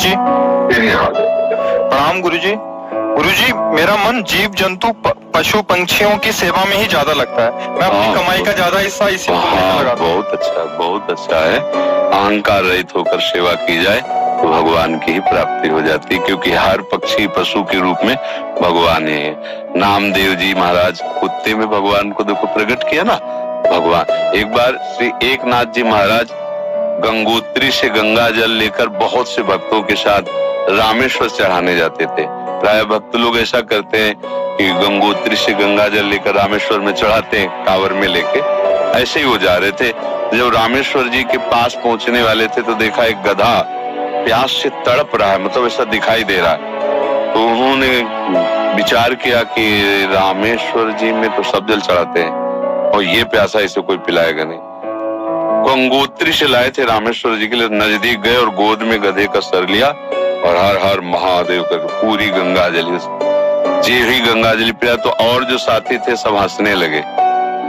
जी। प्रणाम गुरुजी। गुरुजी, मेरा मन जीव जंतु पशु पंछियों की सेवा में ही ज्यादा लगता है। मैं अपनी कमाई का ज्यादा हिस्सा इसी में लगाता हूं। बहुत अच्छा है। अहंकार रहित होकर सेवा की जाए तो भगवान की ही प्राप्ति हो जाती है, क्योंकि हर पक्षी पशु के रूप में भगवान ही है। नामदेव जी महाराज कुत्ते में भगवान को देखो प्रकट किया ना भगवान। एक बार श्री एकनाथ जी महाराज गंगोत्री से गंगा जल लेकर बहुत से भक्तों के साथ रामेश्वर चढ़ाने जाते थे। प्राय भक्त लोग ऐसा करते हैं कि गंगोत्री से गंगा जल लेकर रामेश्वर में चढ़ाते हैं कांवर में लेके। ऐसे ही वो जा रहे थे। जब रामेश्वर जी के पास पहुंचने वाले थे तो देखा एक गधा प्यास से तड़प रहा है, मतलब ऐसा दिखाई दे रहा है। तो उन्होंने विचार किया कि रामेश्वर जी में तो सब जल चढ़ाते हैं और ये प्यासा इसे कोई पिलाएगा नहीं। गंगोत्री से लाए थे रामेश्वर जी के लिए, नजदीक गए और गोद में गधे का सर लिया और हर हर महादेव करके पूरी गंगा जली जे ही गंगा जली पिया। तो और जो साथी थे सब हंसने लगे,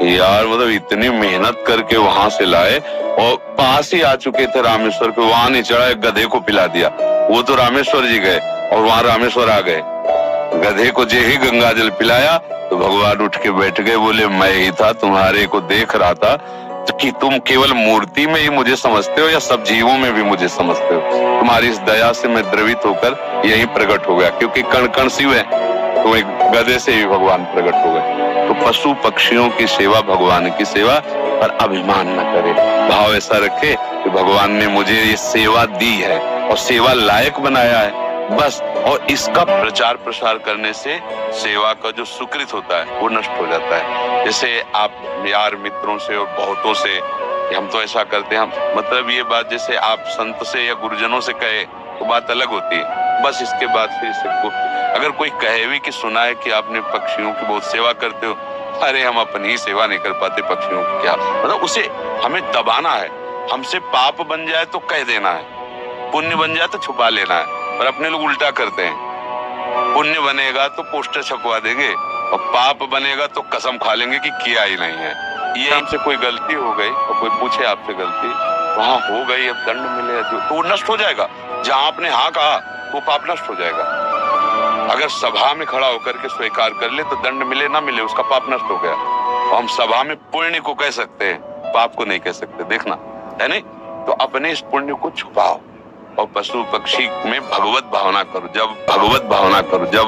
यार मतलब इतनी मेहनत करके वहां से लाए और पास ही आ चुके थे रामेश्वर के, वहां नहीं चढ़ा, एक गधे को पिला दिया। वो तो रामेश्वर जी गए और वहां रामेश्वर आ गए। गधे को जे ही गंगा जल पिलाया तो भगवान उठ के बैठ गए, बोले मैं ही था, तुम्हारे को देख रहा था कि तुम केवल मूर्ति में ही मुझे समझते हो या सब जीवों में भी मुझे समझते हो। तुम्हारी इस दया से मैं द्रवित होकर यही प्रकट हो गया, क्योंकि कण कण शिव है, तो एक गधे से ही भगवान प्रकट हो गए। तो पशु पक्षियों की सेवा भगवान की सेवा, पर अभिमान न करे, भाव ऐसा रखे कि भगवान ने मुझे ये सेवा दी है और सेवा लायक बनाया है बस। और इसका प्रचार प्रसार करने से सेवा का जो सुकृत होता है वो नष्ट हो जाता है। जैसे आप यार मित्रों से और बहुतों से हम तो ऐसा करते हैं, मतलब ये बात जैसे आप संत से या गुरुजनों से कहे तो बात अलग होती है। बस इसके बाद फिर इसको अगर कोई कहे भी कि सुना है कि आपने पक्षियों की बहुत सेवा करते हो, अरे हम अपनी ही सेवा नहीं कर पाते, पक्षियों की क्या, मतलब उसे हमें दबाना है। हमसे पाप बन जाए तो कह देना है, पुण्य बन जाए तो छुपा लेना है। पर अपने लोग उल्टा करते हैं, पुण्य बनेगा तो पोस्टर छपवा देंगे और पाप बनेगा तो कसम खा लेंगे कि किया ही नहीं है। ये हमसे कोई गलती हो गई और कोई पूछे आपसे गलती वहां हो गई, अब दंड मिले तो वो नष्ट हो जाएगा। जहां आपने हाँ कहा वो पाप नष्ट हो जाएगा। अगर सभा में खड़ा होकर के स्वीकार कर ले तो दंड मिले ना मिले उसका पाप नष्ट हो गया। और हम सभा में पुण्य को कह सकते हैं, पाप को नहीं कह सकते, देखना है नहीं। तो अपने इस पुण्य को छुपाओ और पशु पक्षी में भगवत भावना करो। जब भगवत भावना करो, जब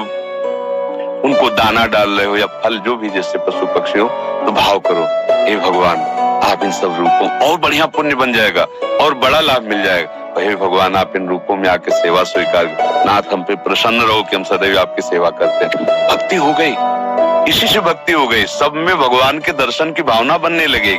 उनको दाना डाल रहे हो या फल जो भी जैसे पशु पक्षी हो, तो भाव करो हे भगवान आप इन सब रूपों, और बढ़िया पुण्य बन जाएगा और बड़ा लाभ मिल जाएगा। हे भगवान आप इन रूपों में आके सेवा स्वीकार, नाथ हम पे प्रसन्न रहो कि हम सदैव आपकी सेवा करते हैं। भक्ति हो गई, इसी से भक्ति हो गई, सब में भगवान के दर्शन की भावना बनने लगेगी।